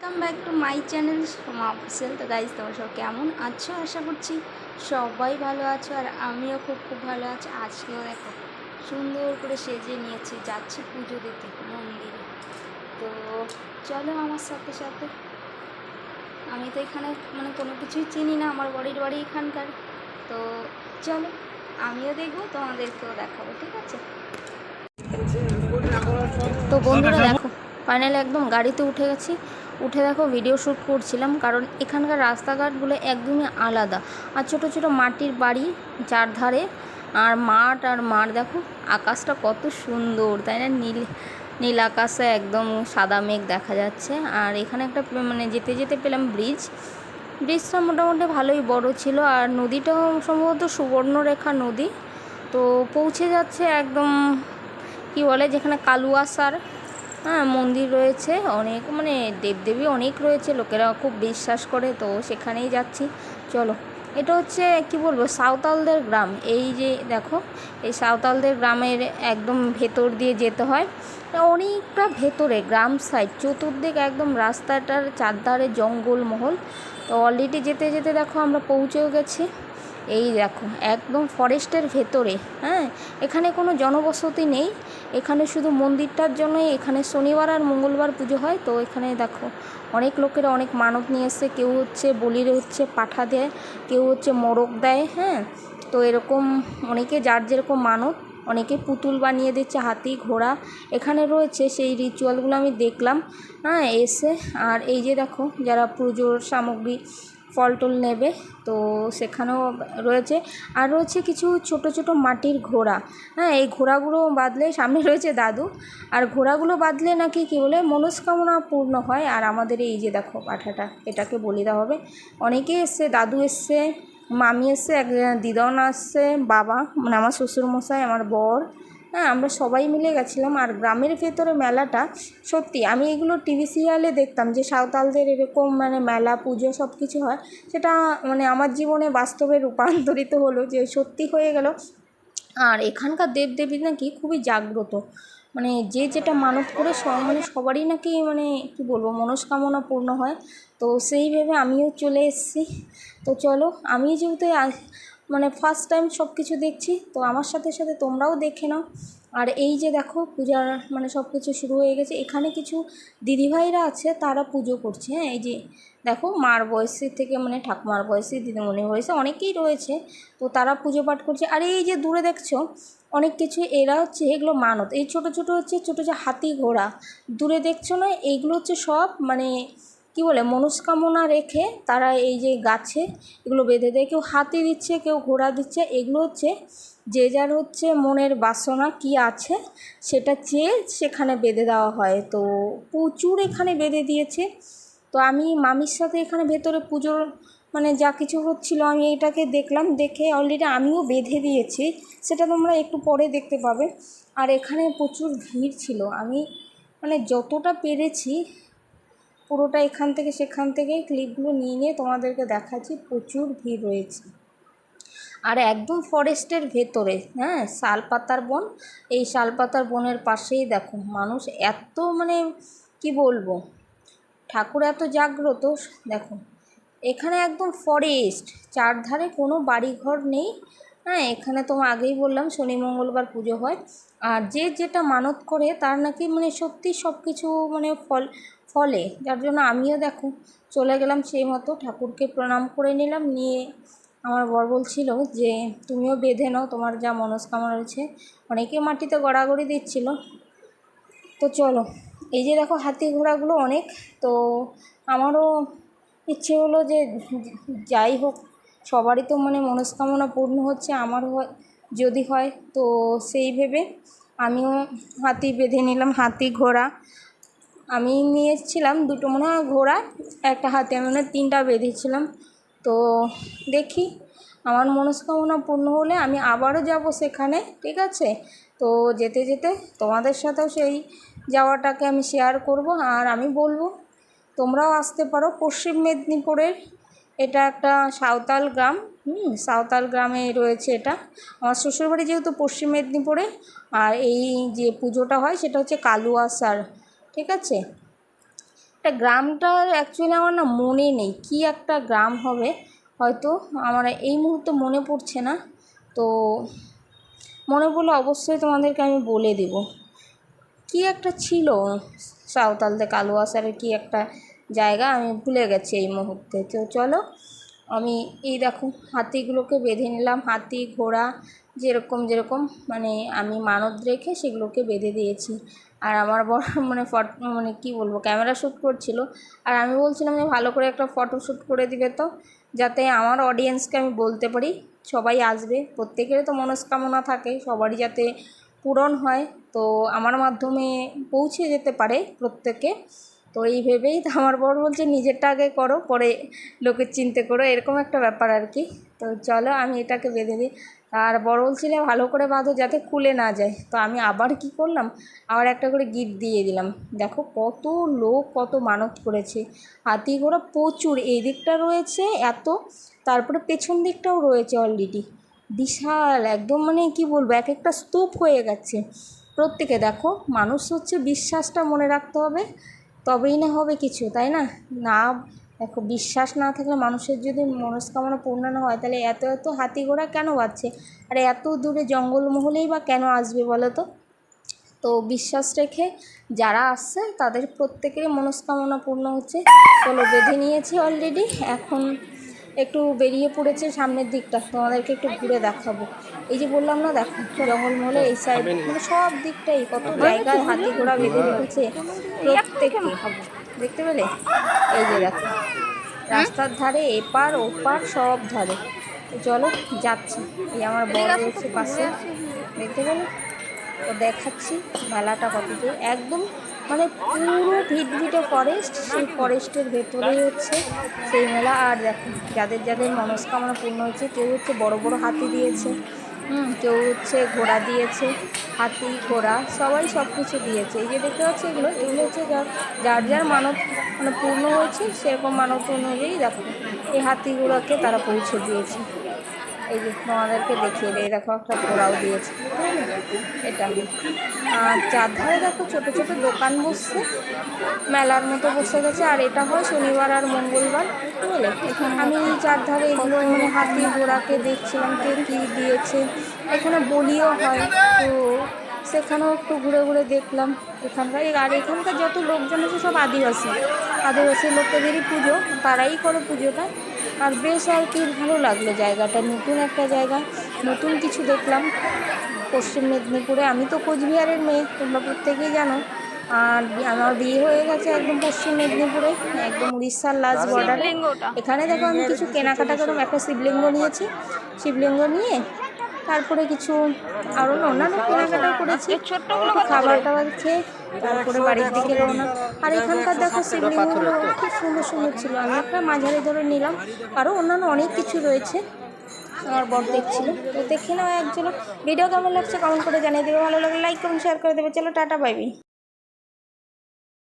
Welcome back to my channel Soma official. তো guys তোমরা সব কেমন আছো? আশা করছি সবাই ভালো আছো, আর আমিও খুব ভালো আছি। আজকেও দেখো সুন্দর করে সেজে নিয়েছি, যাচ্ছি পুজো দিতে মন্দিরে। তো চলো আমার সাথে সাথে। আমি তো এখানে কোনো কিছুই চিনি না, আমার বাড়ি এখানকার। তো চলো আমিও দেখবো, তোমাদেরকেও দেখাবো, ঠিক আছে? তো বন্ধুরা দেখো ফাইনালি একদম গাড়িতে উঠে গেছি। উঠে দেখো ভিডিও শ্যুট করছিলাম, কারণ এখানকার রাস্তাঘাটগুলো একদমই আলাদা। আর ছোট ছোট মাটির বাড়ি চারধারে, আর মাঠ দেখো আকাশটা কত সুন্দর, তাই না? নীল নীল আকাশে একদম সাদা মেঘ দেখা যাচ্ছে। আর এখানে একটা যেতে যেতে পেলাম ব্রিজটা মোটামুটি ভালোই বড় ছিল। আর নদীটাও সম্ভবত সুবর্ণরেখা নদী। তো পৌঁছে যাচ্ছে একদম কি বলে, যেখানে কালুয়াসার মন্দির রয়েছে, অনেক দেবদেবী অনেক রয়েছে, লোকেরা খুব বিশ্বাস করে, তো সেখানেই যাচ্ছি। চলো, এটা হচ্ছে কি বলবো, সাঁওতালদের গ্রাম। এই যে দেখো, এই সাঁওতালদের গ্রামের একদম ভেতর দিয়ে যেতে হয়, অনেকটা ভেতরে গ্রাম সাইড, চতুর্দিক একদম রাস্তাটার চারধারে জঙ্গলমহল। তো অলরেডি যেতে যেতে দেখো আমরা পৌঁছেও গেছি। এই দেখো একদম ফরেস্টের ভেতরে। এখানে কোনো জনবসতি নেই, এখানে শুধু মন্দিরটার জন্যই এখানে শনিবার আর মঙ্গলবার পুজো হয়। তো এখানে দেখো অনেক লোকেরা অনেক মানত নিয়ে এসছে, কেউ হচ্ছে বলির হচ্ছে পাঠা দেয়, কেউ হচ্ছে মোরগ দেয়। তো এরকম অনেকে যার যেরকম মানত, অনেকে পুতুল বানিয়ে দিচ্ছে, হাতি ঘোড়া এখানে রয়েছে। সেই রিচুয়ালগুলো আমি দেখলাম এসে। আর এই যে দেখো যারা পুজোর সামগ্রী ফল টল নেবে, তো সেখানেও রয়েছে। আর রয়েছে কিছু ছোট ছোট মাটির ঘোড়া। এই ঘোড়াগুলো বাঁধলে, সামনে রয়েছে দাদু, আর ঘোড়াগুলো বাঁধলে নাকি কী বলে মনস্কামনা পূর্ণ হয়। আর আমাদের এই যে দেখো পাঠাটা, এটাকে বলি দেওয়া হবে। অনেকে এসছে, দাদু এসছে, মামি এসছে, এক দিদন আসছে, বাবা আমার শ্বশুরমশাই, আমার বর, আমরা সবাই মিলে গেছিলাম। আর গ্রামের ভেতরে মেলাটা সত্যি, আমি এগুলো টিভি সিরিয়ালে দেখতাম যে সাঁওতালদের এরকম মেলা পুজো সব কিছু হয়, সেটা আমার জীবনে বাস্তবে রূপান্তরিত হলো, যে সত্যি হয়ে গেল। আর এখানকার দেবদেবী নাকি খুবই জাগ্রত, যে যেটা মানত করে সবারই নাকি কি বলবো মনস্কামনা পূর্ণ হয়। তো সেই ভেবে আমিও চলে এসেছি। তো চলো, আমি যেহেতু ফার্স্ট টাইম সব কিছু দেখছি, তো আমার সাথে সাথে তোমরাও দেখে নাও। আর এই যে দেখো পূজার সব কিছু শুরু হয়ে গেছে। এখানে কিছু দিদিভাইরা আছে, তারা পুজো করছে। এই যে দেখো মার বয়সের থেকে ঠাকুমার বয়সে, দিদিমণির বয়সে অনেকেই রয়েছে, তো তারা পুজো পাঠ করছে। আর এই যে দূরে দেখছো অনেক কিছু, এরা হচ্ছে এগুলো মানত। এই ছোট ছোট হচ্ছে ছোটো যে হাতি ঘোড়া দূরে দেখছো না, এইগুলো হচ্ছে সব কি বলে মনস্কামনা রেখে তারা এই যে গাছে এগুলো বেঁধে দেয়। কেউ হাতি দিচ্ছে, কেউ ঘোড়া দিচ্ছে। এগুলো হচ্ছে যে যার হচ্ছে মনের বাসনা কি আছে সেটা চেয়ে সেখানে বেঁধে দেওয়া হয়। তো প্রচুর এখানে বেঁধে দিয়েছে। তো আমি মামির সাথে এখানে ভেতরে পুজোর যা কিছু হচ্ছিলো আমি এটাকে দেখলাম, দেখে অলরেডি আমিও বেঁধে দিয়েছি, সেটা তোমরা একটু পরে দেখতে পাবে। আর এখানে প্রচুর ভিড় ছিল, আমি যতটা পেরেছি পুরোটা এখান থেকে সেখান থেকে ক্লিপগুলো নিয়ে নিয়ে তোমাদেরকে দেখাচ্ছি। প্রচুর ভিড় রয়েছে, আর একদম ফরেস্টের ভেতরে। শালপাতার বন, এই শালপাতার বনের পাশেই দেখো মানুষ এত কি বলবো, ঠাকুর এত জাগ্রত। দেখো এখানে একদম ফরেস্ট, চারধারে কোনো বাড়িঘর নেই। এখানে তো আগেই বললাম শনি মঙ্গলবার পুজো হয়। আর যে যেটা মানত করে তার নাকি সত্যি সব কিছু ফলে, যার জন্য আমিও দেখো চলে গেলাম সেই মতো, ঠাকুরকে প্রণাম করে নিলাম। নিয়ে আমার বর বলছিল যে তুমিও বেঁধে নাও, তোমার যা মনস্কামনা রয়েছে। অনেকে মাটিতে গড়াগড়ি দিচ্ছিল। তো চলো, এই যে দেখো হাতি ঘোড়াগুলো অনেক। তো আমারও ইচ্ছে হলো যে যাই হোক, সবারই তো মনস্কামনা পূর্ণ হচ্ছে, আমার যদি হয়, তো সেই ভেবে আমিও হাতি বেঁধে নিলাম। হাতি ঘোড়া আমি নিয়েছিলাম দুটো, মনে হয় ঘোড়া একটা হাতি, আমি তিনটা বেঁধেছিলাম। তো দেখি আমার মনস্কামনা পূর্ণ হলে আমি আবারও যাব সেখানে, ঠিক আছে? তো যেতে যেতে তোমাদের সাথেও সেই যাওয়াটাকে আমি শেয়ার করব। আর আমি বলবো তোমরাও আসতে পারো। পশ্চিম মেদিনীপুরের এটা একটা সাঁওতাল গ্রাম। সাঁওতাল গ্রামে রয়েছে এটা। আমার শ্বশুরবাড়ি যেহেতু পশ্চিম মেদিনীপুরে, আর এই যে পুজোটা হয় সেটা হচ্ছে কালুয়াসার, ঠিক আছে? একটা গ্রামটার অ্যাকচুয়ালি আমার না মনে নেই, কি একটা গ্রাম হবে হয়তো, আমার এই মুহূর্তে মনে পড়ছে না। তো মনে পড়লে অবশ্যই তোমাদেরকে আমি বলে দেব। কি একটা ছিল সাঁওতালদের কালুয়াসারের কি একটা জায়গা, আমি ভুলে গেছি এই মুহূর্তে। তো চলো, আমি এই দেখো হাতিগুলোকে বেঁধে নিলাম, হাতি ঘোড়া যেরকম যেরকম মানে আমি মানত রেখে সেগুলোকে বেঁধে দিয়েছি। আর আমার বড় মানে মানে কী বলবো, ক্যামেরা শ্যুট করছিল, আর আমি বলছিলাম যে ভালো করে একটা ফটো শ্যুট করে দিবে তো, যাতে আমার অডিয়েন্সকে আমি বলতে পারি সবাই আসবে। প্রত্যেকেরই তো মনস্কামনা থাকে, সবারই যাতে পূরণ হয়, তো আমার মাধ্যমে পৌঁছে যেতে পারে প্রত্যেকে। তো এই ভেবেই তো আমার বর বলছে নিজেরটা আগে করো, পরে লোকের চিন্তা করো, এরকম একটা ব্যাপার আর কি। তো চলো আমি এটাকে বেঁধে দিই। আর বর বলছিলে ভালো করে বাঁধো যাতে খুলে না যায়। তো আমি আবার কি করলাম, আবার একটা করে গিট দিয়ে দিলাম। দেখো কত লোক কত মানত করেছে, হাতি ঘোড়া প্রচুর, এই দিকটা রয়েছে এত, তারপরে পেছন দিকটাও রয়েছে অলরেডি বিশাল একদম, মানে কি বলবো, এক একটা স্তূপ হয়ে গেছে প্রত্যেকে। দেখো মানুষ হচ্ছে বিশ্বাসটা মনে রাখতে হবে, তবেই না হবে কিছু, তাই না? না দেখো, বিশ্বাস না থাকলে মানুষের যদি মনস্কামনা পূর্ণ না হয়, তাহলে এত এত হাতি ঘোড়া কেন বাজছে, আর এত দূরে জঙ্গলমহলেই বা কেন আসবে বলো তো? তো বিশ্বাস রেখে যারা আসছে তাদের প্রত্যেকেরই মনস্কামনা পূর্ণ হচ্ছে। চলো বেঁধে নিয়েছি অলরেডি, এখন একটু বেরিয়ে পড়েছে সামনের দিকটা, তোমাদেরকে একটু ঘুরে দেখাবো। এই যে বললাম না, দেখো জঙ্গলমহলে এই সাইড মানে সব দিকটাই কত জায়গায় হাতি ঘোড়া বেঁধে রেখেছে প্রত্যেককে, দেখতে পেলে? এই যে দেখো রাস্তার ধারে এপার ওপার সব ধারে। তো চলো যাচ্ছি, এই আমার বর রয়েছে পাশে, দেখতে পেলে? তো দেখাচ্ছি মেলাটা কতদূর, একদম মানে পুরো ভিটভিটে ফরেস্ট, সেই ফরেস্টের ভেতরেই হচ্ছে সেই মেলা। আর দেখো যাদের যাদের মনস্কামনা পূর্ণ হচ্ছে, কেউ হচ্ছে বড় বড় হাতি দিয়েছে, কেউ হচ্ছে ঘোড়া দিয়েছে, হাতি ঘোড়া সবাই সব কিছু দিয়েছে। এই যে দেখতে পাচ্ছি এগুলো এগুলো হচ্ছে যার যার মানত মানে পূর্ণ হয়েছে, সেরকম মানত অনুযায়ী দেখো এই হাতিগুলোকে তারা পৌঁছে দিয়েছে। এই যে তোমাদেরকে দেখিয়ে দেয়, দেখো একটা ঘোড়াও দিয়েছে, এটা। আর চারধারে দেখো ছোটো ছোটো দোকান বসছে, মেলার মতো বসে গেছে। আর এটা হয় শনিবার আর মঙ্গলবার, বুঝলে? আমি চারধারে এগুলো মানে হাতি ঘোড়াকে দেখছিলাম কে কী দিয়েছে, এখানে বলিও হয়, তো সেখানেও একটু ঘুরে ঘুরে দেখলাম এখানকার। আর এখানকার যত লোকজন আছে সব আদিবাসী আদিবাসী লোকেদেরই পুজো, তারাই করে পুজোটা। আর বেশ আর কি ভালো লাগলো জায়গাটা, নতুন একটা জায়গা, নতুন কিছু দেখলাম পশ্চিম মেদিনীপুরে। আমি তো কোচবিহারের মেয়ে, তোমরা প্রত্যেকেই জানো। আর আমার বিয়ে হয়ে গেছে একদম পশ্চিম মেদিনীপুরে, একদম উড়িষ্যার লাস্ট বর্ডারে। এখানে দেখো আমি কিছু কেনাকাটা করলাম, একটা শিবলিঙ্গ নিয়েছি, শিবলিঙ্গ নিয়ে তারপরে কিছু আরও অন্যান্য কেনাকাটা করেছি, খাবার টাবার খেয়ে তারপরে বাড়ির দিকে রওনা। আর এখানকার দেখো শিবলিঙ্গগুলো খুব সুন্দর সুন্দর ছিল, আমি একটা মাঝারি ধরে নিলাম, আরও অন্যান্য অনেক কিছু রয়েছে। আমার বর দেখছিল, তো দেখে নাও একজন। ভিডিও কেমন লাগছে কমেন্ট করে জানিয়ে দেবে, ভালো লাগলে লাইক করুন, শেয়ার করে দেবে। চলো টাটা, বাই বাই।